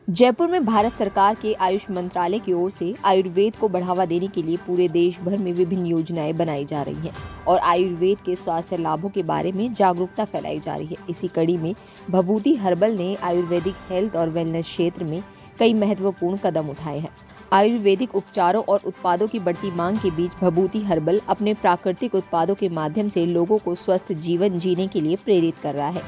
जयपुर में भारत सरकार के आयुष मंत्रालय की ओर से आयुर्वेद को बढ़ावा देने के लिए पूरे देश भर में विभिन्न योजनाएं बनाई जा रही हैं और आयुर्वेद के स्वास्थ्य लाभों के बारे में जागरूकता फैलाई जा रही है। इसी कड़ी में भभूति हर्बल ने आयुर्वेदिक हेल्थ और वेलनेस क्षेत्र में कई महत्वपूर्ण कदम उठाए हैं। आयुर्वेदिक उपचारों और उत्पादों की बढ़ती मांग के बीच भभूति हर्बल अपने प्राकृतिक उत्पादों के माध्यम से लोगों को स्वस्थ जीवन जीने के लिए प्रेरित कर रहा है।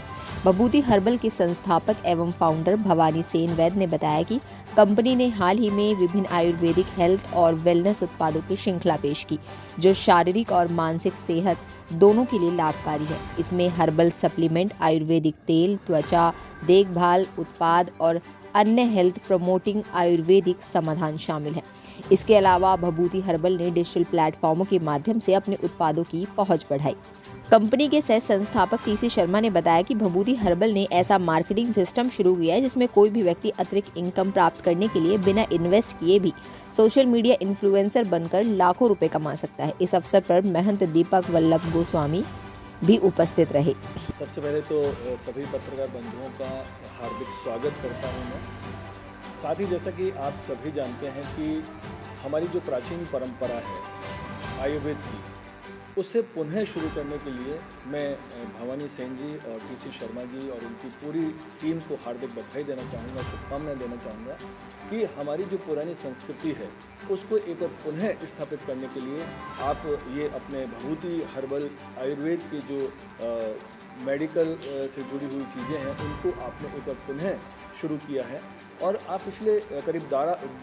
भभूति हर्बल के संस्थापक एवं फाउंडर भवानी सेन वैद्य ने बताया कि कंपनी ने हाल ही में विभिन्न आयुर्वेदिक हेल्थ और वेलनेस उत्पादों की श्रृंखला पेश की, जो शारीरिक और मानसिक सेहत दोनों के लिए लाभकारी है। इसमें हर्बल सप्लीमेंट, आयुर्वेदिक तेल, त्वचा देखभाल उत्पाद और अन्य हेल्थ प्रमोटिंग आयुर्वेदिक समाधान शामिल हैं। इसके अलावा भभूति हर्बल ने डिजिटल प्लेटफॉर्मों के माध्यम से अपने उत्पादों की पहुंच बढ़ाई। कंपनी के सह संस्थापक टीसी शर्मा ने बताया कि भभूति हर्बल ने ऐसा मार्केटिंग सिस्टम शुरू किया है जिसमें कोई भी व्यक्ति अतिरिक्त इनकम प्राप्त करने के लिए बिना इन्वेस्ट किए भी सोशल मीडिया इन्फ्लुएंसर बनकर लाखों रुपए कमा सकता है। इस अवसर पर महंत दीपक वल्लभ गोस्वामी भी उपस्थित रहे। सबसे पहले तो सभी पत्रकार बंधुओं का हार्दिक स्वागत करता हूं मैं। साथ ही जैसा कि आप सभी जानते हैं कि हमारी जो प्राचीन परंपरा है आयुर्वेद की, उसे पुनः शुरू करने के लिए मैं भवानी सेन जी और टीसी शर्मा जी और उनकी पूरी टीम को हार्दिक बधाई देना चाहूँगा, शुभकामनाएं देना चाहूँगा कि हमारी जो पुरानी संस्कृति है उसको एक बार पुनः स्थापित करने के लिए आप ये अपने भभूति हर्बल आयुर्वेद की जो मेडिकल से जुड़ी हुई चीज़ें हैं उनको आपने एक बार पुनः शुरू किया है और आप पिछले करीब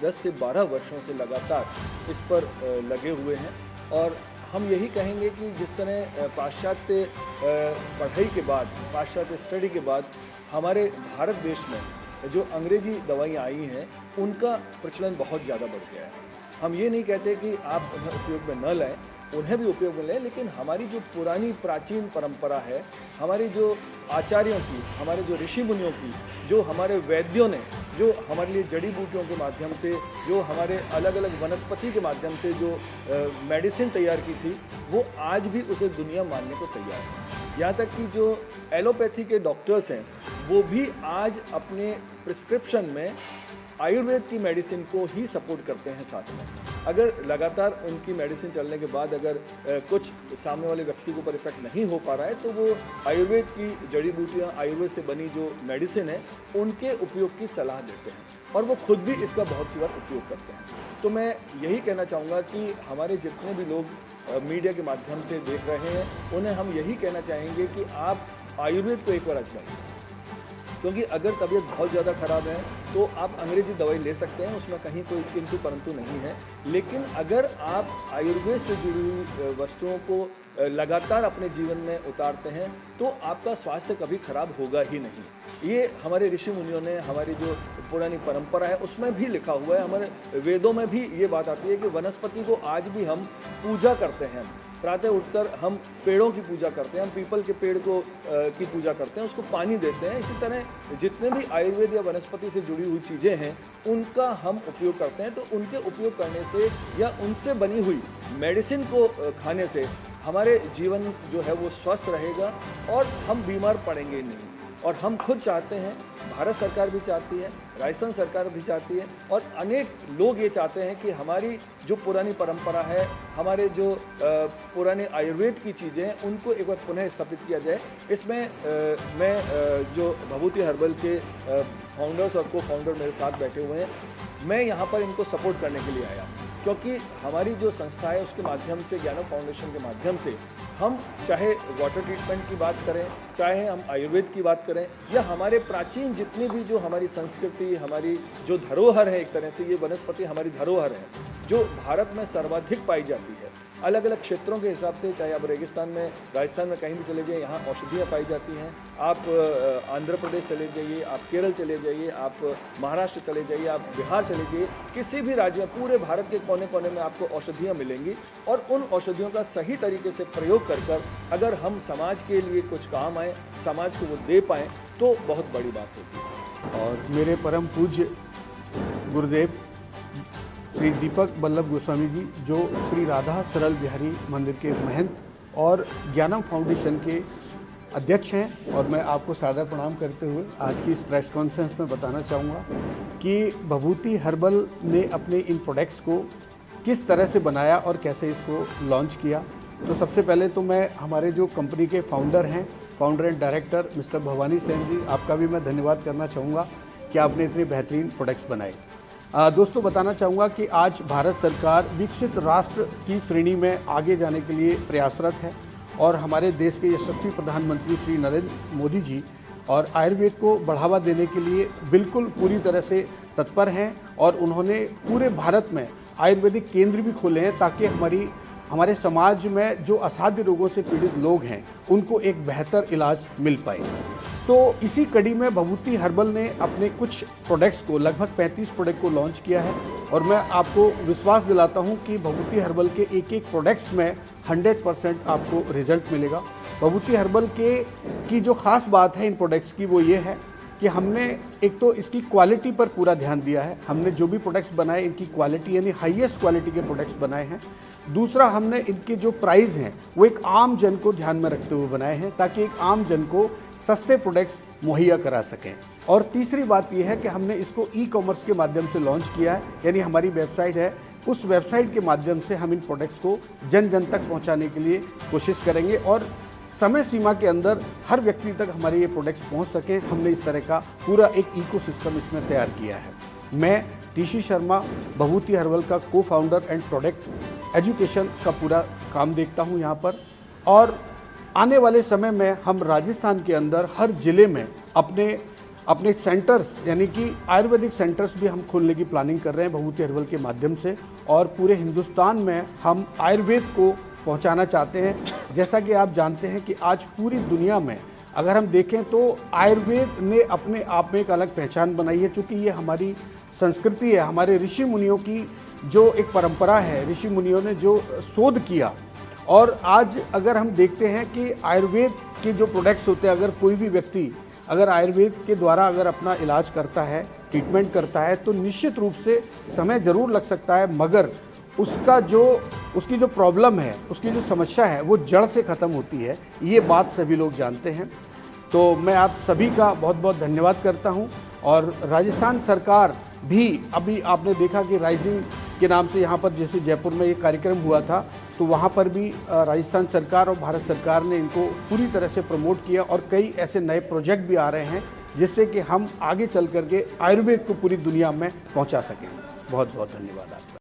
10 से 12 वर्षों से लगातार इस पर लगे हुए हैं। और हम यही कहेंगे कि जिस तरह पाश्चात्य पढ़ाई के बाद, पाश्चात्य स्टडी के बाद हमारे भारत देश में जो अंग्रेजी दवाइयाँ आई हैं उनका प्रचलन बहुत ज़्यादा बढ़ गया है। हम ये नहीं कहते कि आप उन्हें उपयोग में न लाएं, उन्हें भी उपयोग में लें, लेकिन हमारी जो पुरानी प्राचीन परंपरा है, हमारी जो आचार्यों की, हमारे जो ऋषि मुनियों की, जो हमारे वैद्यों ने जो हमारे लिए जड़ी बूटियों के माध्यम से, जो हमारे अलग अलग वनस्पति के माध्यम से जो मेडिसिन तैयार की थी, वो आज भी उसे दुनिया मानने को तैयार है। यहाँ तक कि जो एलोपैथी के डॉक्टर्स हैं वो भी आज अपने प्रिस्क्रिप्शन में आयुर्वेद की मेडिसिन को ही सपोर्ट करते हैं। साथ में अगर लगातार उनकी मेडिसिन चलने के बाद अगर कुछ सामने वाले व्यक्ति के ऊपर इफेक्ट नहीं हो पा रहा है तो वो आयुर्वेद की जड़ी बूटियाँ, आयुर्वेद से बनी जो मेडिसिन है उनके उपयोग की सलाह देते हैं और वो खुद भी इसका बहुत सी बार उपयोग करते हैं। तो मैं यही कहना चाहूँगा कि हमारे जितने भी लोग मीडिया के माध्यम से देख रहे हैं उन्हें हम यही कहना चाहेंगे कि आप आयुर्वेद को एक बार आजमाइए, क्योंकि अगर तबीयत बहुत ज़्यादा ख़राब है तो आप अंग्रेजी दवाई ले सकते हैं, उसमें कहीं कोई किंतु परंतु नहीं है। लेकिन अगर आप आयुर्वेद से जुड़ी हुई वस्तुओं को लगातार अपने जीवन में उतारते हैं तो आपका स्वास्थ्य कभी खराब होगा ही नहीं। ये हमारे ऋषि मुनियों ने, हमारी जो पुरानी परंपरा है उसमें भी लिखा हुआ है, हमारे वेदों में भी ये बात आती है कि वनस्पति को आज भी हम पूजा करते हैं। प्रातः उठकर हम पेड़ों की पूजा करते हैं, हम पीपल के पेड़ को की पूजा करते हैं, उसको पानी देते हैं। इसी तरह जितने भी आयुर्वेद या वनस्पति से जुड़ी हुई चीज़ें हैं उनका हम उपयोग करते हैं। तो उनके उपयोग करने से या उनसे बनी हुई मेडिसिन को खाने से हमारे जीवन जो है वो स्वस्थ रहेगा और हम बीमार पड़ेंगे नहीं। और हम खुद चाहते हैं, भारत सरकार भी चाहती है, राजस्थान सरकार भी चाहती है और अनेक लोग ये चाहते हैं कि हमारी जो पुरानी परंपरा है, हमारे जो पुराने आयुर्वेद की चीज़ें हैं उनको एक बार पुनः स्थापित किया जाए। इसमें मैं जो भभूति हर्बल के फाउंडर्स और को फाउंडर मेरे साथ बैठे हुए हैं, मैं यहाँ पर इनको सपोर्ट करने के लिए आया क्योंकि हमारी जो संस्था है उसके माध्यम से, ज्ञानम फाउंडेशन के माध्यम से, हम चाहे वाटर ट्रीटमेंट की बात करें, चाहे हम आयुर्वेद की बात करें या हमारे प्राचीन जितनी भी जो हमारी संस्कृति, हमारी जो धरोहर है, एक तरह से ये वनस्पति हमारी धरोहर है जो भारत में सर्वाधिक पाई जाती है। अलग अलग क्षेत्रों के हिसाब से, चाहे आप रेगिस्तान में, राजस्थान में कहीं भी चले जाइए, यहाँ औषधियाँ पाई जाती हैं। आप आंध्र प्रदेश चले जाइए, आप केरल चले जाइए, आप महाराष्ट्र चले जाइए, आप बिहार चले जाइए, किसी भी राज्य में, पूरे भारत के कोने कोने में आपको औषधियाँ मिलेंगी। और उन औषधियों का सही तरीके से प्रयोग कर अगर हम समाज के लिए कुछ काम आए, समाज को वो दे पाएँ तो बहुत बड़ी बात होती है। और मेरे परम पूज्य गुरुदेव श्री दीपक वल्लभ गोस्वामी जी, जो श्री राधा सरल बिहारी मंदिर के महंत और ज्ञानम फाउंडेशन के अध्यक्ष हैं और मैं आपको सादर प्रणाम करते हुए आज की इस प्रेस कॉन्फ्रेंस में बताना चाहूँगा कि भभूति हर्बल ने अपने इन प्रोडक्ट्स को किस तरह से बनाया और कैसे इसको लॉन्च किया। तो सबसे पहले तो मैं हमारे जो कंपनी के founder and director mister Bhawani Sen ji, आपका भी मैं धन्यवाद करना चाहूँगा कि आपने इतने बेहतरीन प्रोडक्ट्स बनाए। दोस्तों, बताना चाहूँगा कि आज भारत सरकार विकसित राष्ट्र की श्रेणी में आगे जाने के लिए प्रयासरत है और हमारे देश के यशस्वी प्रधानमंत्री श्री नरेंद्र मोदी जी और आयुर्वेद को बढ़ावा देने के लिए बिल्कुल पूरी तरह से तत्पर हैं और उन्होंने पूरे भारत में आयुर्वेदिक केंद्र भी खोले हैं ताकि हमारे समाज में जो असाध्य रोगों से पीड़ित लोग हैं उनको एक बेहतर इलाज मिल पाए। तो इसी कड़ी में भभूति हर्बल ने अपने कुछ प्रोडक्ट्स को, लगभग 35 प्रोडक्ट को लॉन्च किया है और मैं आपको विश्वास दिलाता हूं कि भभूति हर्बल के एक एक प्रोडक्ट्स में 100% आपको रिजल्ट मिलेगा। भभूति हर्बल की जो ख़ास बात है इन प्रोडक्ट्स की वो ये है कि हमने एक तो इसकी क्वालिटी पर पूरा ध्यान दिया है। हमने जो भी प्रोडक्ट्स बनाए इनकी क्वालिटी यानी हाईएस्ट क्वालिटी के प्रोडक्ट्स बनाए हैं। दूसरा, हमने इनके जो प्राइस हैं वो एक आम जन को ध्यान में रखते हुए बनाए हैं ताकि एक आम जन को सस्ते प्रोडक्ट्स मुहैया करा सकें। और तीसरी बात यह है कि हमने इसको ई-कॉमर्स के माध्यम से लॉन्च किया है, यानी हमारी वेबसाइट है, उस वेबसाइट के माध्यम से हम इन प्रोडक्ट्स को जन जन तक पहुँचाने के लिए कोशिश करेंगे और समय सीमा के अंदर हर व्यक्ति तक हमारे ये प्रोडक्ट्स पहुंच सकें। हमने इस तरह का पूरा एक इकोसिस्टम इसमें तैयार किया है। मैं टीसी शर्मा, भभूति हर्बल का को फाउंडर एंड प्रोडक्ट एजुकेशन का पूरा काम देखता हूं यहाँ पर, और आने वाले समय में हम राजस्थान के अंदर हर ज़िले में अपने सेंटर्स यानी कि आयुर्वेदिक सेंटर्स भी हम खोलने की प्लानिंग कर रहे हैं भभूति हर्बल के माध्यम से, और पूरे हिंदुस्तान में हम आयुर्वेद को पहुंचाना चाहते हैं। जैसा कि आप जानते हैं कि आज पूरी दुनिया में अगर हम देखें तो आयुर्वेद ने अपने आप में एक अलग पहचान बनाई है, चूँकि ये हमारी संस्कृति है, हमारे ऋषि मुनियों की जो एक परंपरा है, ऋषि मुनियों ने जो शोध किया। और आज अगर हम देखते हैं कि आयुर्वेद के जो प्रोडक्ट्स होते हैं, अगर कोई भी व्यक्ति अगर आयुर्वेद के द्वारा अगर अपना इलाज करता है, ट्रीटमेंट करता है, तो निश्चित रूप से समय ज़रूर लग सकता है, मगर उसकी जो प्रॉब्लम है, उसकी जो समस्या है वो जड़ से ख़त्म होती है। ये बात सभी लोग जानते हैं। तो मैं आप सभी का बहुत बहुत धन्यवाद करता हूं। और राजस्थान सरकार भी, अभी आपने देखा कि राइजिंग के नाम से यहाँ पर जैसे जयपुर में ये कार्यक्रम हुआ था, तो वहाँ पर भी राजस्थान सरकार और भारत सरकार ने इनको पूरी तरह से प्रमोट किया और कई ऐसे नए प्रोजेक्ट भी आ रहे हैं जिससे कि हम आगे चल करके आयुर्वेद को पूरी दुनिया में पहुँचा सकें। बहुत बहुत धन्यवाद आपका।